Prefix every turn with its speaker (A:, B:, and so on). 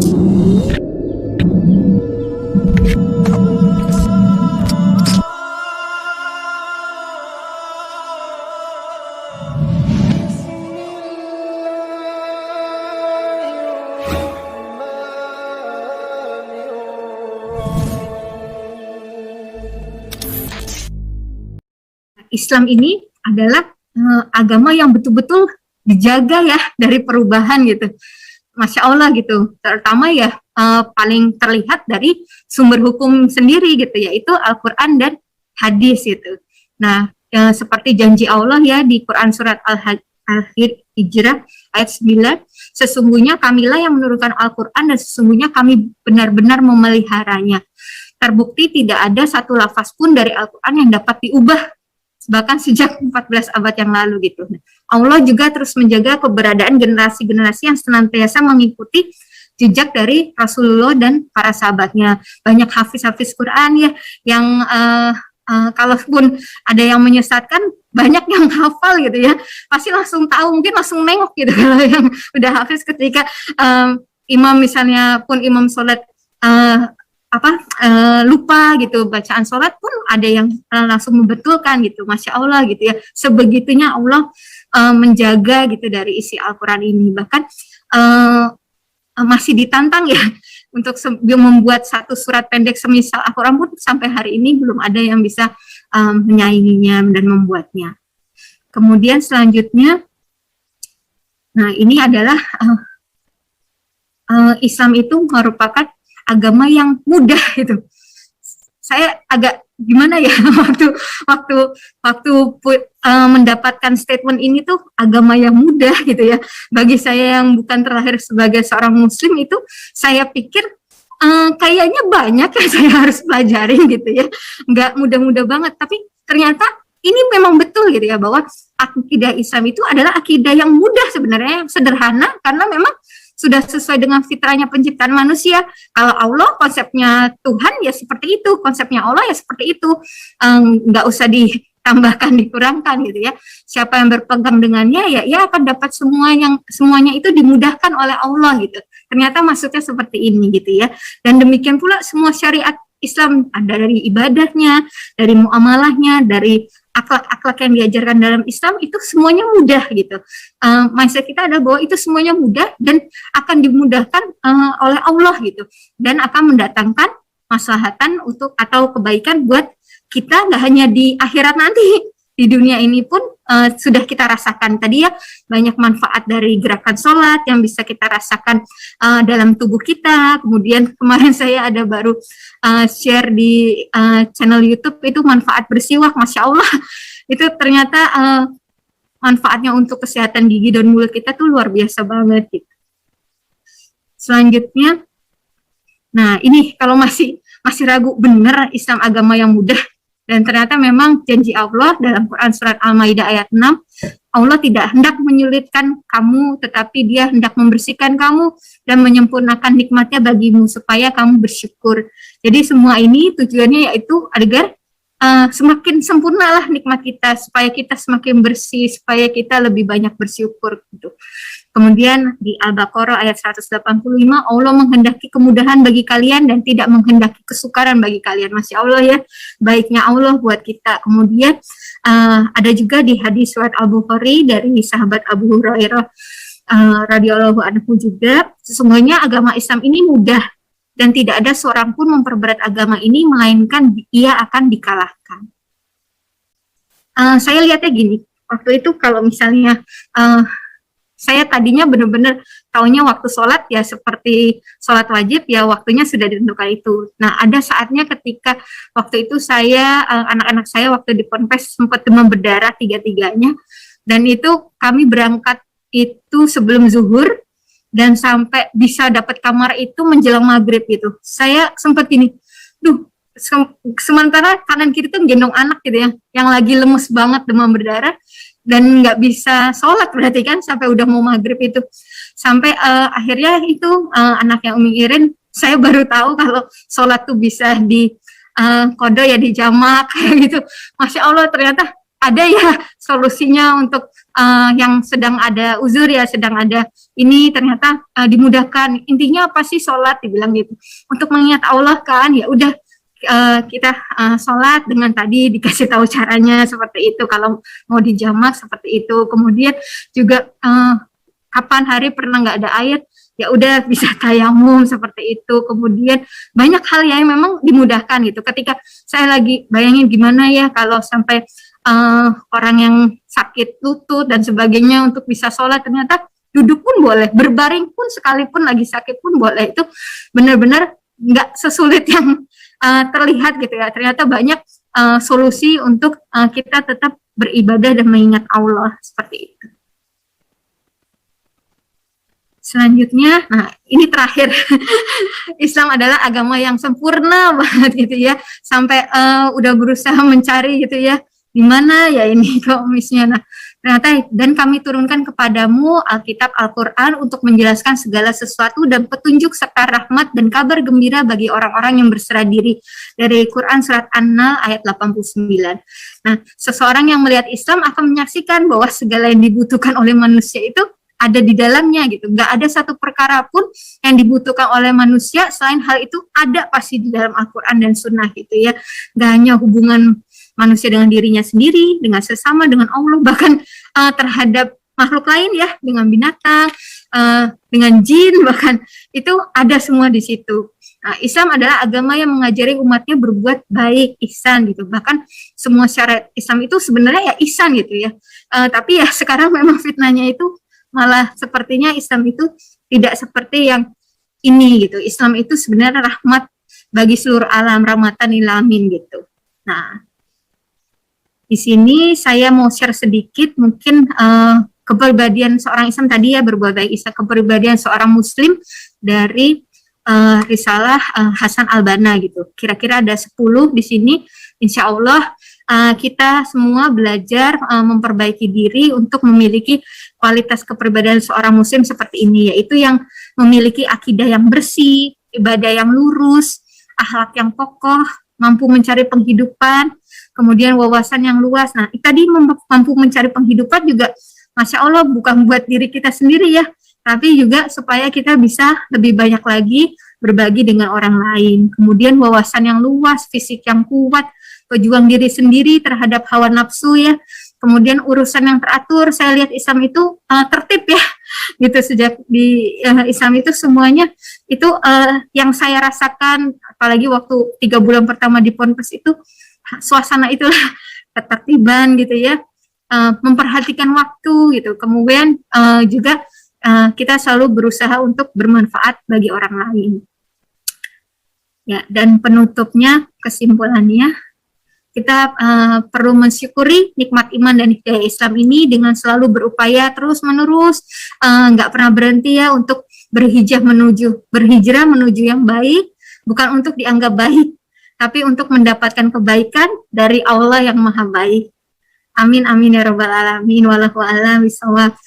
A: Islam ini adalah agama yang betul-betul dijaga ya dari perubahan gitu. Masya Allah gitu. Terutama ya paling terlihat dari sumber hukum sendiri gitu, yaitu Al-Quran dan hadis gitu. Nah, seperti janji Allah ya di Quran surat Al-Hijrah ayat 9, sesungguhnya kamilah yang menurunkan Al-Quran dan sesungguhnya kami benar-benar memeliharanya. Terbukti tidak ada satu lafaz pun dari Al-Quran yang dapat diubah bahkan sejak 14 abad yang lalu gitu. Allah juga terus menjaga keberadaan generasi-generasi yang senantiasa mengikuti jejak dari Rasulullah dan para sahabatnya. Banyak hafiz-hafiz Quran ya yang kalaupun ada yang menyesatkan, banyak yang hafal gitu ya, pasti langsung tahu, mungkin langsung nengok gitu kalau yang udah hafiz ketika imam misalnya pun imam sholat lupa gitu bacaan sholat pun ada yang langsung membetulkan gitu. Masya Allah gitu ya, sebegitunya Allah menjaga gitu dari isi Al-Quran ini. Bahkan masih ditantang ya untuk membuat satu surat pendek semisal Al-Quran pun sampai hari ini belum ada yang bisa menyainginya dan membuatnya. Kemudian selanjutnya, nah ini adalah Islam itu merupakan agama yang mudah gitu. Saya agak gimana ya waktu mendapatkan statement ini tuh agama yang mudah gitu ya. Bagi saya yang bukan terlahir sebagai seorang muslim itu, saya pikir kayaknya banyak yang saya harus pelajarin gitu ya. Nggak mudah-mudah banget, tapi ternyata ini memang betul gitu ya, bahwa akidah Islam itu adalah akidah yang mudah sebenarnya, yang sederhana, karena memang sudah sesuai dengan fitrahnya penciptaan manusia. Kalau Allah konsepnya Tuhan ya seperti itu, konsepnya Allah ya seperti itu, nggak usah ditambahkan, dikurangkan gitu ya. Siapa yang berpegang dengannya ya akan dapat semuanya itu dimudahkan oleh Allah gitu. Ternyata maksudnya seperti ini gitu ya. Dan demikian pula semua syariat Islam, ada dari ibadahnya, dari muamalahnya, dari akhlak-akhlak yang diajarkan dalam Islam, itu semuanya mudah gitu. Mindset kita adalah bahwa itu semuanya mudah dan akan dimudahkan oleh Allah gitu, dan akan mendatangkan maslahatan untuk atau kebaikan buat kita, nggak hanya di akhirat nanti, di dunia ini pun sudah kita rasakan tadi ya, banyak manfaat dari gerakan sholat yang bisa kita rasakan dalam tubuh kita. Kemudian kemarin saya ada baru share di channel YouTube itu manfaat bersiwak, Masya Allah itu ternyata manfaatnya untuk kesehatan gigi dan mulut kita tuh luar biasa banget gitu. Selanjutnya, nah ini kalau masih ragu benar Islam agama yang mudah, dan ternyata memang janji Allah dalam Quran surat Al-Maidah ayat 6, Allah tidak hendak menyulitkan kamu, tetapi Dia hendak membersihkan kamu dan menyempurnakan nikmatnya bagimu supaya kamu bersyukur. Jadi semua ini tujuannya yaitu agar semakin sempurnalah nikmat kita, supaya kita semakin bersih, supaya kita lebih banyak bersyukur gitu. Kemudian di Al-Baqarah ayat 185, Allah menghendaki kemudahan bagi kalian dan tidak menghendaki kesukaran bagi kalian. Masya Allah ya, baiknya Allah buat kita. Kemudian ada juga di hadis surat Al-Bukhari dari sahabat Abu Hurairah radhiyallahu anhu juga, sesungguhnya agama Islam ini mudah dan tidak ada seorang pun memperberat agama ini melainkan ia akan dikalahkan. Saya lihatnya gini, waktu itu kalau misalnya saya tadinya benar-benar taunya waktu sholat ya seperti sholat wajib ya waktunya sudah ditentukan itu. Nah ada saatnya ketika waktu itu saya, anak-anak saya waktu di Ponpes sempat demam berdarah tiga-tiganya, dan itu kami berangkat itu sebelum zuhur dan sampai bisa dapat kamar itu menjelang maghrib gitu. Saya sempat gini, sementara kanan kiri tuh gendong anak gitu ya, yang lagi lemes banget demam berdarah, dan nggak bisa sholat berarti kan sampai udah mau maghrib itu. Sampai akhirnya itu anak yang Umi Irin, saya baru tahu kalau sholat tuh bisa di kodo ya, di jamak kayak gitu. Masya Allah ternyata ada ya solusinya untuk yang sedang ada uzur ya, sedang ada ini ternyata dimudahkan. Intinya apa sih sholat, dibilang gitu. Untuk mengingat Allah kan, ya udah kita sholat dengan tadi dikasih tahu caranya seperti itu. Kalau mau dijamak seperti itu. Kemudian juga kapan hari pernah nggak ada air, ya udah bisa tayamum seperti itu. Kemudian banyak hal yang memang dimudahkan gitu. Ketika saya lagi bayangin gimana ya kalau sampai orang yang sakit lutut dan sebagainya untuk bisa sholat, ternyata duduk pun boleh, berbaring pun sekalipun lagi sakit pun boleh. Itu benar-benar nggak sesulit yang terlihat gitu ya. Ternyata banyak solusi untuk kita tetap beribadah dan mengingat Allah seperti itu. Selanjutnya, nah ini terakhir, Islam adalah agama yang sempurna banget gitu ya, sampai udah berusaha mencari gitu ya, di mana ya ini komisnya. Nah, ternyata dan kami turunkan kepadamu Alkitab Al-Qur'an untuk menjelaskan segala sesuatu dan petunjuk serta rahmat dan kabar gembira bagi orang-orang yang berserah diri. Dari Quran surat An-Nahl ayat 89. Nah, seseorang yang melihat Islam akan menyaksikan bahwa segala yang dibutuhkan oleh manusia itu ada di dalamnya gitu. Nggak ada satu perkara pun yang dibutuhkan oleh manusia selain hal itu ada pasti di dalam Al-Quran dan Sunnah gitu ya. Nggak hanya hubungan manusia dengan dirinya sendiri, dengan sesama, dengan Allah, bahkan terhadap makhluk lain ya, dengan binatang, dengan jin, bahkan itu ada semua di situ. Nah, Islam adalah agama yang mengajari umatnya berbuat baik, ihsan gitu. Bahkan semua syariat Islam itu sebenarnya ya ihsan gitu ya. Tapi ya sekarang memang fitnahnya itu malah sepertinya Islam itu tidak seperti yang ini gitu. Islam itu sebenarnya rahmat bagi seluruh alam, rahmatan lil alamin gitu. Nah, di sini saya mau share sedikit mungkin kepribadian seorang Islam tadi ya, berbuat baik Islam, kepribadian seorang Muslim dari Risalah Hasan Al-Banna gitu. Kira-kira ada 10 di sini. Insya Allah kita semua belajar memperbaiki diri untuk memiliki kualitas kepribadian seorang Muslim seperti ini, yaitu yang memiliki akidah yang bersih, ibadah yang lurus, akhlak yang kokoh, mampu mencari penghidupan, kemudian wawasan yang luas. Nah, tadi mampu mencari penghidupan juga, Masya Allah, bukan buat diri kita sendiri ya, tapi juga supaya kita bisa lebih banyak lagi berbagi dengan orang lain. Kemudian wawasan yang luas, fisik yang kuat, pejuang diri sendiri terhadap hawa nafsu ya. Kemudian urusan yang teratur, saya lihat Islam itu tertib ya, gitu. Sejak di Islam itu semuanya itu yang saya rasakan, apalagi waktu 3 bulan pertama di Ponpes itu, suasana itulah ketertiban gitu ya, memperhatikan waktu gitu. Kemudian juga kita selalu berusaha untuk bermanfaat bagi orang lain. Ya, dan penutupnya, kesimpulannya, kita perlu mensyukuri nikmat iman dan hidayah Islam ini dengan selalu berupaya terus-menerus, nggak pernah berhenti ya untuk berhijrah menuju yang baik, bukan untuk dianggap baik, tapi untuk mendapatkan kebaikan dari Allah yang Maha Baik. Amin amin ya rabbal alamin. Wallahu a'lam bishawab.